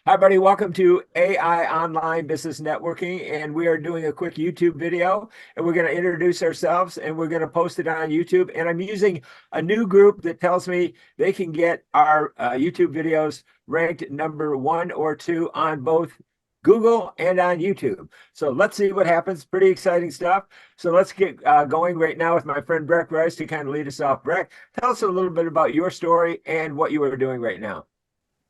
Hi, buddy. Welcome to AI Online Business Networking. And we are doing a quick YouTube video. And we're going to introduce ourselves and we're going to post it on YouTube. And I'm using a new group that tells me they can get our YouTube videos ranked number 1 or 2 on both Google and on YouTube. So let's see what happens. Pretty exciting stuff. So let's get going right now with my friend Breck Rice to kind of lead us off. Breck, tell us a little bit about your story and what you are doing right now.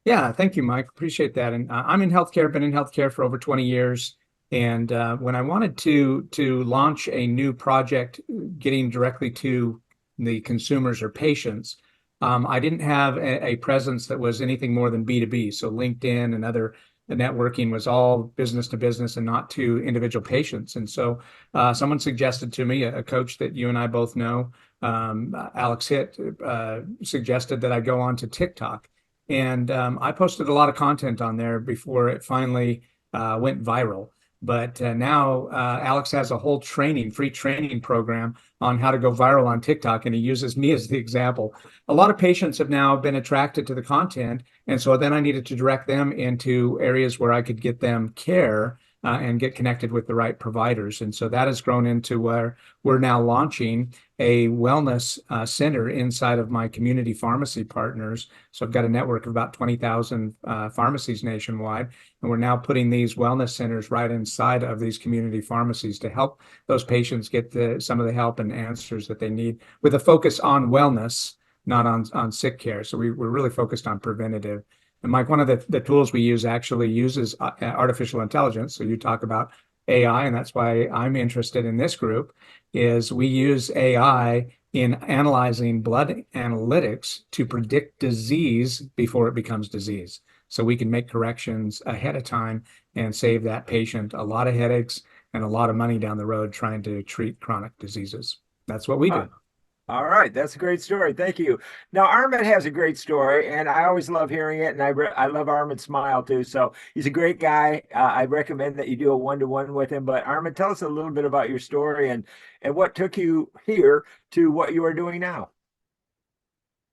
Yeah, thank you, Mike. Appreciate that. And I'm in healthcare, been in healthcare for over 20 years. And when I wanted to launch a new project, getting directly to the consumers or patients, I didn't have a presence that was anything more than B2B. So LinkedIn and other networking was all business to business and not to individual patients. And so someone suggested to me, a coach that you and I both know, Alex Hitt, suggested that I go on to TikTok. And I posted a lot of content on there before it finally went viral. But now Alex has a whole free training program on how to go viral on TikTok, and he uses me as the example. A lot of patients have now been attracted to the content, and so then I needed to direct them into areas where I could get them care and get connected with the right providers. And so that has grown into where we're now launching a wellness center inside of my community pharmacy partners. So I've got a network of about 20,000 pharmacies nationwide, and we're now putting these wellness centers right inside of these community pharmacies to help those patients get some of the help and answers that they need, with a focus on wellness, not on sick care. So we're really focused on preventative. And Mike, one of the tools we use actually uses artificial intelligence. So you talk about AI, and that's why I'm interested in this group, is we use AI in analyzing blood analytics to predict disease before it becomes disease. So we can make corrections ahead of time and save that patient a lot of headaches and a lot of money down the road trying to treat chronic diseases. That's what we Uh, do. All right, that's a great story. Thank you. Now, Armin has a great story, and I always love hearing it. And I love Armin's smile too. So he's a great guy. I recommend that you do a one-to-one with him. But Armin, tell us a little bit about your story and what took you here to what you are doing now.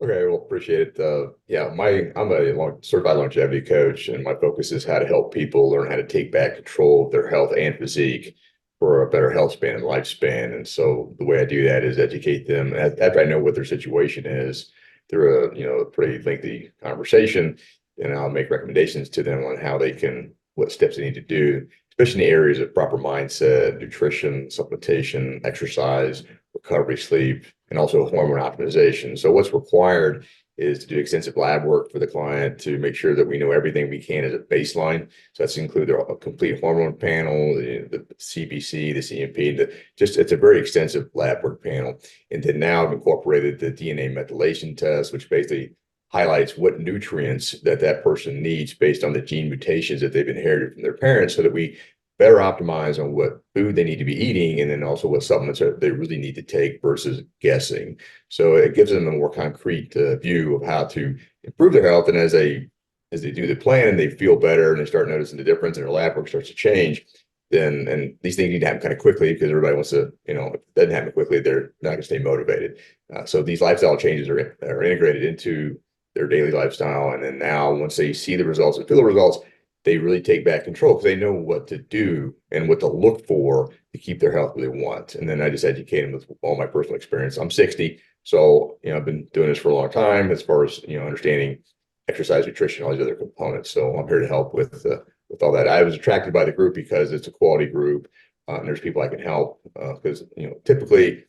Okay, well, appreciate it. I'm a certified longevity coach, and my focus is how to help people learn how to take back control of their health and physique for a better health span and lifespan. And so the way I do that is educate them after I know what their situation is through a pretty lengthy conversation, and I'll make recommendations to them on how they can, what steps they need to do, especially in the areas of proper mindset, nutrition, supplementation, exercise, recovery, sleep, and also hormone optimization. So what's required is to do extensive lab work for the client to make sure that we know everything we can as a baseline. So that's include a complete hormone panel, the CBC, the CMP, it's a very extensive lab work panel. And then now I've incorporated the DNA methylation test, which basically highlights what nutrients that person needs based on the gene mutations that they've inherited from their parents, so that we better optimize on what food they need to be eating, and then also what supplements they really need to take versus guessing. So it gives them a more concrete view of how to improve their health. And as they do the plan and they feel better and they start noticing the difference and their lab work starts to change, and these things need to happen kind of quickly, because everybody wants to, if it doesn't happen quickly, they're not going to stay motivated. So these lifestyle changes are integrated into their daily lifestyle. And then now, once they see the results and feel the results, they really take back control, because they know what to do and what to look for to keep their health where they want. And then I just educate them with all my personal experience. I'm 60, so I've been doing this for a long time as far as understanding exercise, nutrition, all these other components. So I'm here to help with all that. I was attracted by the group because it's a quality group, and there's people I can help, because typically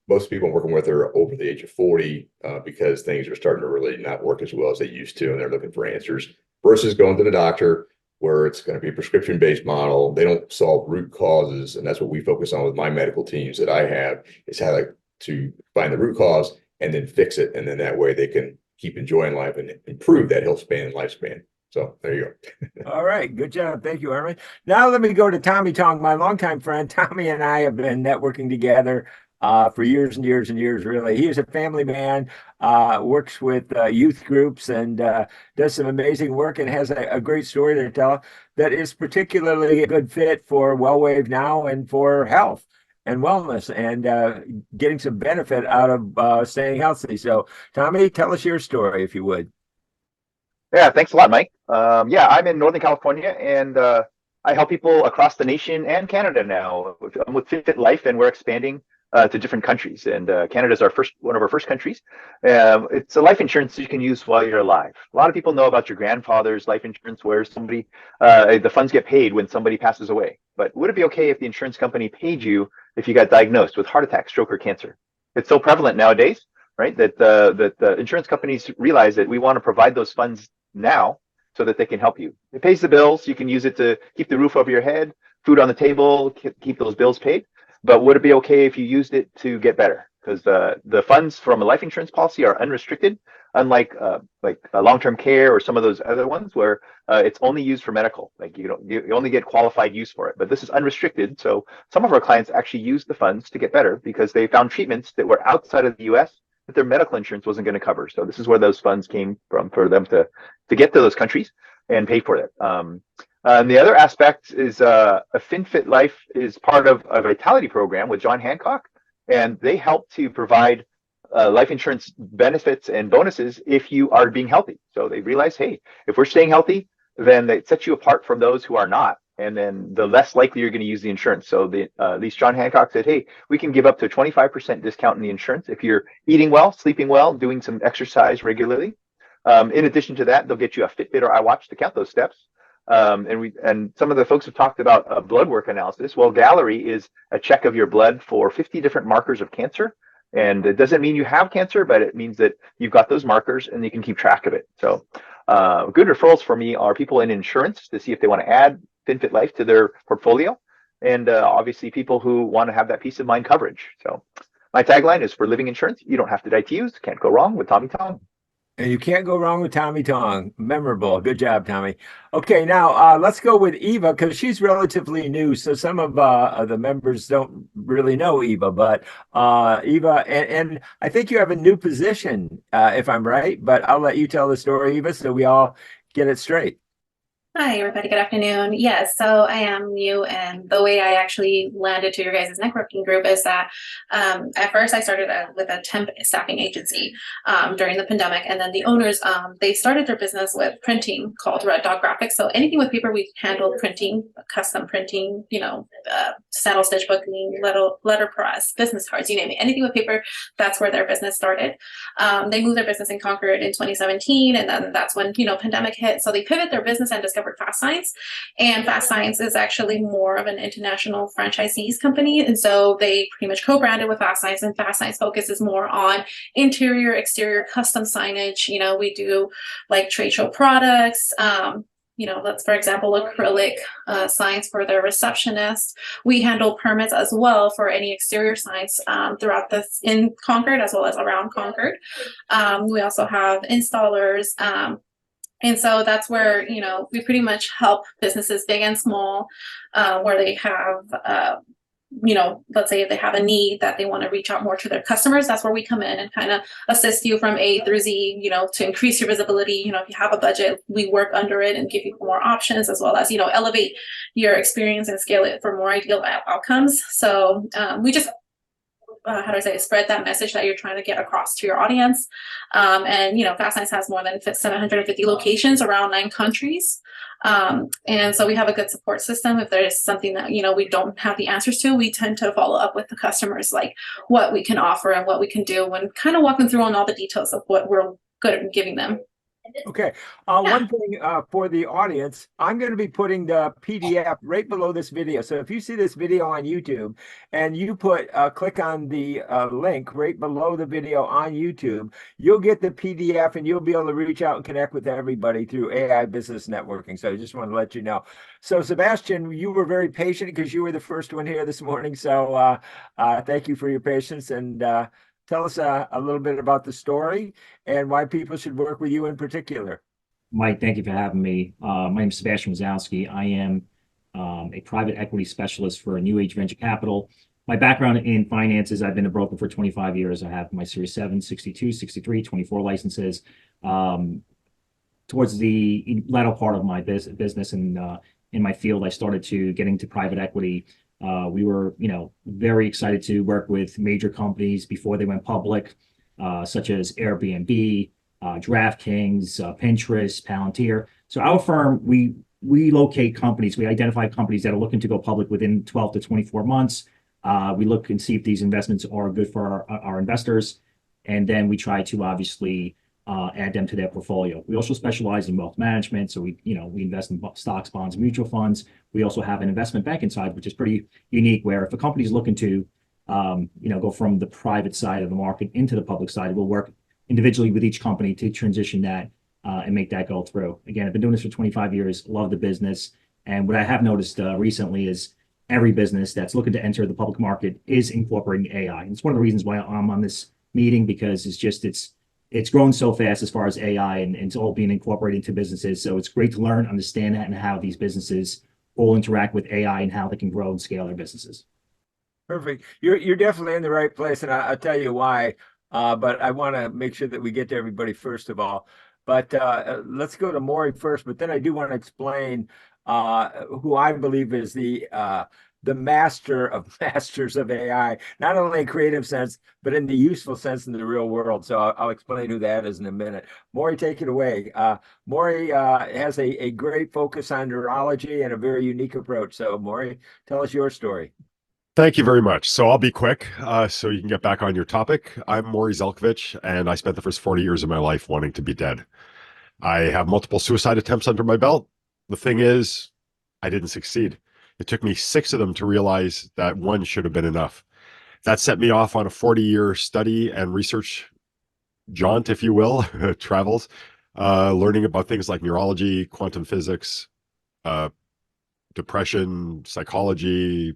most people I'm working with are over the age of 40, because things are starting to really not work as well as they used to, and they're looking for answers versus going to the doctor, where it's going to be a prescription-based model. They don't solve root causes, and that's what we focus on with my medical teams that I have, is how to find the root cause and then fix it, and then that way they can keep enjoying life and improve that health span and lifespan. So there you go. All right, good job. Thank you, Armin. Now let me go to Tommy Tong, my longtime friend. Tommy and I have been networking together for years and years and years, really. He is a family man, works with youth groups, and does some amazing work, and has a great story to tell that is particularly a good fit for WellWave now and for health and wellness, and getting some benefit out of staying healthy. So, Tommy, tell us your story, if you would. Yeah, thanks a lot, Mike. Yeah, I'm in Northern California, and I help people across the nation and Canada now. I'm with Fit Life, and we're expanding to different countries. And Canada is one of our first countries. It's a life insurance you can use while you're alive. A lot of people know about your grandfather's life insurance, where the funds get paid when somebody passes away. But would it be okay if the insurance company paid you if you got diagnosed with heart attack, stroke, or cancer? It's so prevalent nowadays, right? That the insurance companies realize that we want to provide those funds now so that they can help you. It pays the bills. You can use it to keep the roof over your head, food on the table, keep those bills paid. But would it be okay if you used it to get better? Because the funds from a life insurance policy are unrestricted, unlike long-term care or some of those other ones where it's only used for medical. Like you only get qualified use for it. But this is unrestricted. So some of our clients actually use the funds to get better because they found treatments that were outside of the U.S. that their medical insurance wasn't going to cover. So this is where those funds came from for them to get to those countries and pay for it. And the other aspect is a FinFit Life is part of a vitality program with John Hancock, and they help to provide life insurance benefits and bonuses if you are being healthy. So they realize, hey, if we're staying healthy, then it sets you apart from those who are not. And then the less likely you're going to use the insurance. So at least John Hancock said, hey, we can give up to a 25% discount in the insurance if you're eating well, sleeping well, doing some exercise regularly. In addition to that, they'll get you a Fitbit or iWatch to count those steps. And some of the folks have talked about blood work analysis. Well, Gallery is a check of your blood for 50 different markers of cancer. And it doesn't mean you have cancer, but it means that you've got those markers and you can keep track of it. So good referrals for me are people in insurance to see if they want to add FinFit Life to their portfolio. And obviously people who want to have that peace of mind coverage. So my tagline is, for living insurance, you don't have to die to use. Can't go wrong with Tommy Tong. And you can't go wrong with Tommy Tong. Memorable. Good job, Tommy. Okay, now let's go with Eva because she's relatively new. So some of the members don't really know Eva, but Eva, and I think you have a new position, if I'm right, but I'll let you tell the story, Eva, so we all get it straight. Hi, everybody. Good afternoon. Yes, so I am new, and the way I actually landed to your guys' networking group is that at first I started with a temp staffing agency during the pandemic, and then the owners, they started their business with printing called Red Dog Graphics. So anything with paper, we handled printing, custom printing, saddle stitch booking, letter press, business cards, you name it. Anything with paper, that's where their business started. They moved their business in Concord in 2017, and then that's when, pandemic hit. So they pivot their business and discovered Fast Science, and Fast Science is actually more of an international franchisees company, and so they pretty much co-branded with Fast Science, and Fast Science focuses more on interior, exterior, custom signage. We do like trade show products. Let's, for example, acrylic signs for their receptionists. We handle permits as well for any exterior signs throughout this in Concord as well as around Concord. We also have installers. And so that's where, we pretty much help businesses big and small, where they have, let's say if they have a need that they want to reach out more to their customers, that's where we come in and kind of assist you from A through Z, to increase your visibility. If you have a budget, we work under it and give you more options, as well as, elevate your experience and scale it for more ideal outcomes. So we just spread that message that you're trying to get across to your audience. And Fast Science has more than 750 locations around 9 countries. And so we have a good support system. If there is something that, we don't have the answers to, we tend to follow up with the customers, like what we can offer and what we can do, and kind of walk them through on all the details of what we're good at giving them. Okay. One thing for the audience, I'm going to be putting the PDF right below this video. So if you see this video on YouTube and you click on the link right below the video on YouTube, you'll get the PDF and you'll be able to reach out and connect with everybody through AI Business Networking. So I just want to let you know. So Sebastian, you were very patient because you were the first one here this morning. So thank you for your patience, and tell us a little bit about the story and why people should work with you in particular. Mike, thank you for having me. My name is Sebastian Wazowski. I am a private equity specialist for New Age Venture Capital. My background in finances, I've been a broker for 25 years. I have my Series 7, 62, 63, 24 licenses. Towards the latter part of my business and in my field, I started to get into private equity. We were, very excited to work with major companies before they went public, such as Airbnb, DraftKings, Pinterest, Palantir. So our firm, we locate companies, we identify companies that are looking to go public within 12 to 24 months. We look and see if these investments are good for our investors. And then we try to obviously add them to their portfolio. We also specialize in wealth management. So we invest in stocks, bonds, mutual funds. We also have an investment banking side, which is pretty unique, where if a company is looking to go from the private side of the market into the public side, we'll work individually with each company to transition that and make that go through. Again, I've been doing this for 25 years, love the business. And what I have noticed recently is every business that's looking to enter the public market is incorporating AI. And it's one of the reasons why I'm on this meeting, because it's grown so fast as far as AI, and it's all being incorporated into businesses. So it's great to learn, understand that, and how these businesses all interact with AI and how they can grow and scale their businesses. Perfect. You're definitely in the right place, and I'll tell you why. But I want to make sure that we get to everybody first of all. But let's go to Maury first. But then I do want to explain who I believe is the master of masters of AI, not only in creative sense, but in the useful sense in the real world. So I'll explain who that is in a minute. Maury, take it away. Maury has a great focus on neurology and a very unique approach. So Maury, tell us your story. Thank you very much. So I'll be quick so you can get back on your topic. I'm Maury Zelkovich, and I spent the first 40 years of my life wanting to be dead. I have multiple suicide attempts under my belt. The thing is, I didn't succeed. It took me 6 of them to realize that 1 should have been enough. That set me off on a 40-year study and research jaunt, if you will, travels, learning about things like neurology, quantum physics, depression, psychology,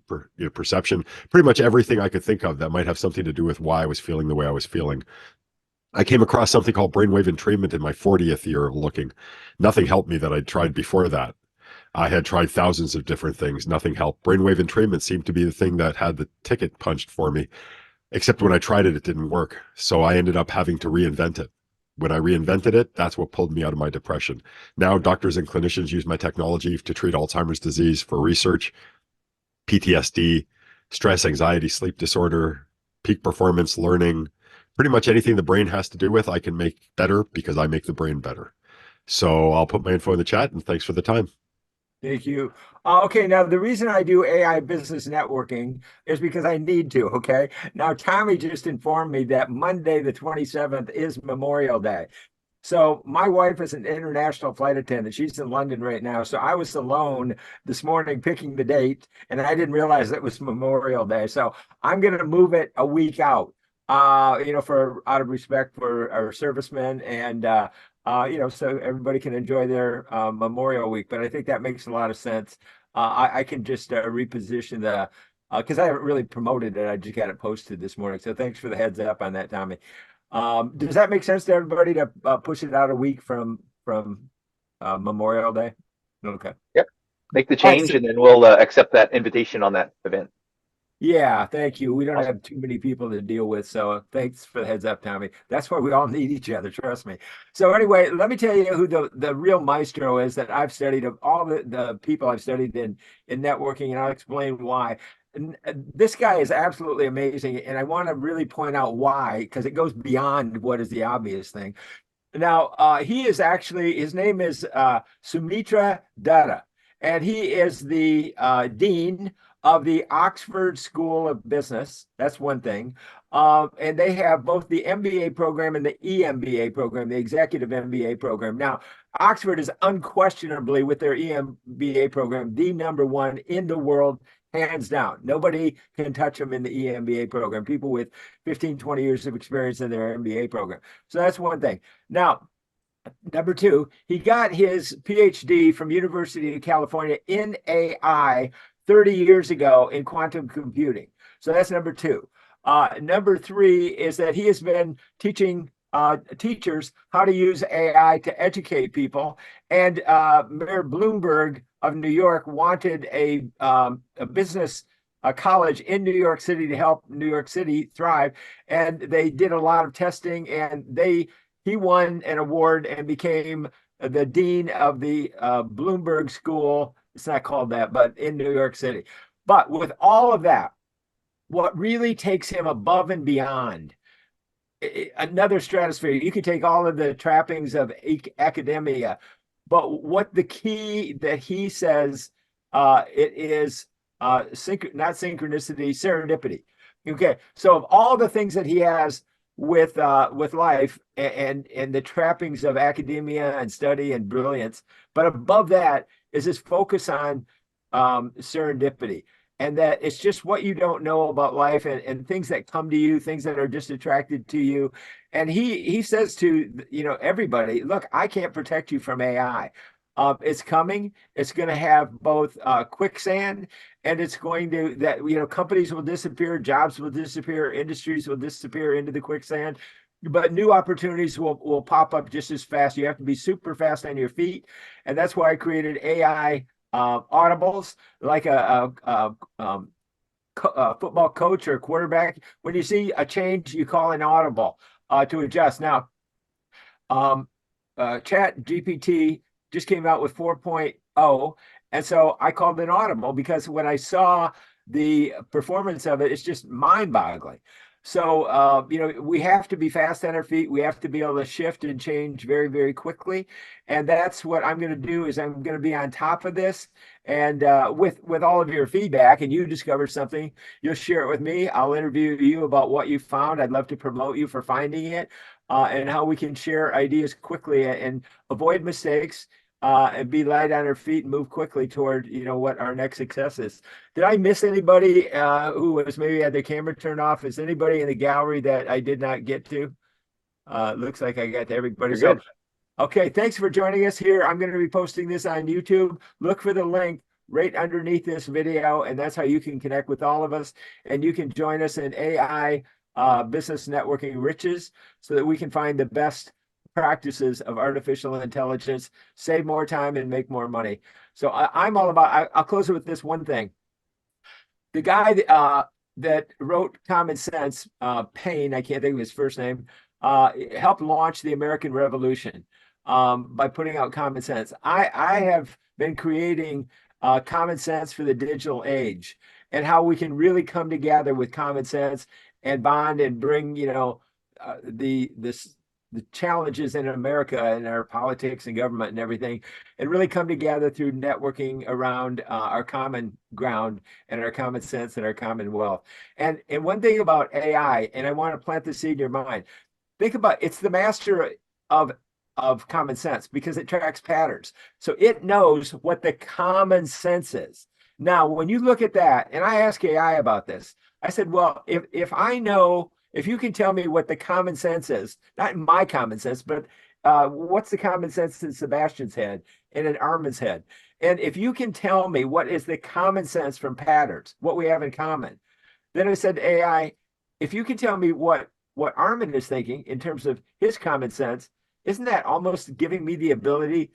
perception, pretty much everything I could think of that might have something to do with why I was feeling the way I was feeling. I came across something called brainwave entrainment in my 40th year of looking. Nothing helped me that I'd tried before that. I had tried thousands of different things. Nothing helped. Brainwave entrainment seemed to be the thing that had the ticket punched for me, except when I tried it, it didn't work. So I ended up having to reinvent it. When I reinvented it, that's what pulled me out of my depression. Now doctors and clinicians use my technology to treat Alzheimer's disease for research, PTSD, stress, anxiety, sleep disorder, peak performance, learning, pretty much anything the brain has to do with, I can make better because I make the brain better. So I'll put my info in the chat, and thanks for the time. Thank you. Okay, now the reason I do AI business networking is because I need to, okay? Now, Tommy just informed me that Monday, the 27th, is Memorial Day. So my wife is an international flight attendant. She's in London right now. So I was alone this morning picking the date, and I didn't realize it was Memorial Day. So I'm going to move it a week out, for out of respect for our servicemen and so everybody can enjoy their Memorial Week. But I think that makes a lot of sense. I can just reposition the, because I haven't really promoted it. I just got it posted this morning. So thanks for the heads up on that, Tommy. Does that make sense to everybody to push it out a week from Memorial Day? Okay. Yep. Make the change, and then we'll accept that invitation on that event. Yeah, thank you. We don't have too many people to deal with, so thanks for the heads up, Tommy. That's why we all need each other, trust me. So anyway, let me tell you who the real maestro is that I've studied, of all the people I've studied in networking, and I'll explain why. And this guy is absolutely amazing, and I want to really point out why, because it goes beyond what is the obvious thing. Now, he is actually, his name is Sumitra Dutta, and he is the dean of the Oxford School of Business. That's one thing. And they have both the MBA program and the EMBA program, the Executive MBA program. Now, Oxford is unquestionably, with their EMBA program, the #1 in the world, hands down. Nobody can touch them in the EMBA program. People with 15, 20 years of experience in their MBA program. So that's one thing. Now, #2, he got his PhD from University of California in AI 30 years ago in quantum computing. So that's #2. #3 is that he has been teaching teachers how to use AI to educate people. And Mayor Bloomberg of New York wanted a business college in New York City to help New York City thrive. And they did a lot of testing, and he won an award and became the dean of the Bloomberg School. It's not called that, but in New York City. But with all of that, what really takes him above and beyond another stratosphere. You can take all of the trappings of academia, but what the key that he says, it is not synchronicity, serendipity. Okay, so of all the things that he has with life and the trappings of academia and study and brilliance, but above that is his focus on serendipity. And that it's just what you don't know about life and things that come to you, things that are just attracted to you. And he says to, you know, everybody, look, I can't protect you from AI. It's coming. It's going to have both quicksand, and it's going to, that, you know, companies will disappear, jobs will disappear, industries will disappear into the quicksand, but new opportunities will pop up just as fast. You have to be super fast on your feet. And that's why I created AI audibles, like a football coach or quarterback. When you see a change, you call an audible to adjust. Now, Chat GPT just came out with 4.0, and so I called it audible because when I saw the performance of it, it's just mind-boggling. So, you know, we have to be fast on our feet. We have to be able to shift and change very, very quickly. And that's what I'm going to do, is I'm going to be on top of this. And with all of your feedback, and you discover something, you'll share it with me. I'll interview you about what you found. I'd love to promote you for finding it, and how we can share ideas quickly and avoid mistakes, and be light on our feet and move quickly toward, you know, what our next success is. Did I miss anybody who was maybe had their camera turned off? Is anybody in the gallery that I did not get to? Looks like I got to everybody. You're good. Okay, thanks for joining us here. I'm going to be posting this on YouTube. Look for the link right underneath this video, and that's how you can connect with all of us. And you can join us in AI business networking riches, so that we can find the best practices of artificial intelligence, save more time, and make more money. So I'm all about, I'll close it with this one thing. The guy that wrote Commonsense, Payne, I can't think of his first name, helped launch the American Revolution by putting out Commonsense. I have been creating Commonsense for the digital age, and how we can really come together with Commonsense and bond and bring, you know, the challenges in America and our politics and government and everything, and really come together through networking around our common ground and our common sense and our commonwealth. And one thing about AI, and I want to plant the seed in your mind, think about, it's the master of common sense because it tracks patterns. So it knows what the common sense is. Now, when you look at that, and I asked AI about this, I said, well, if I know, if you can tell me what the common sense is, not my common sense, but what's the common sense in Sebastian's head and in Armin's head? And if you can tell me what is the common sense from patterns, what we have in common, then I said to AI, if you can tell me what Armin is thinking in terms of his common sense, isn't that almost giving me the ability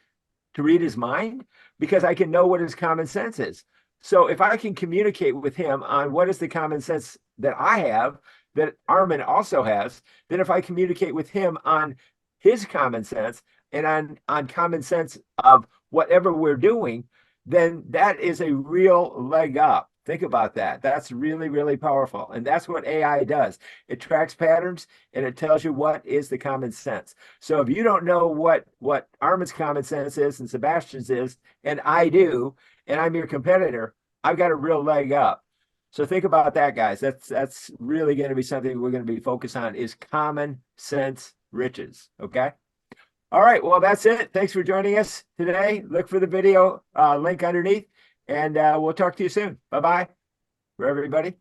to read his mind? Because I can know what his common sense is. So if I can communicate with him on what is the common sense that I have, that Armin also has, then if I communicate with him on his common sense and on common sense of whatever we're doing, then that is a real leg up. Think about that. That's really, really powerful. And that's what AI does. It tracks patterns and it tells you what is the common sense. So if you don't know what Armin's common sense is and Sebastian's is, and I do, and I'm your competitor, I've got a real leg up. So think about that, guys. That's really going to be something we're going to be focused on, is common sense riches. Okay. All right. Well, that's it. Thanks for joining us today. Look for the video link underneath, and we'll talk to you soon. Bye-bye for everybody.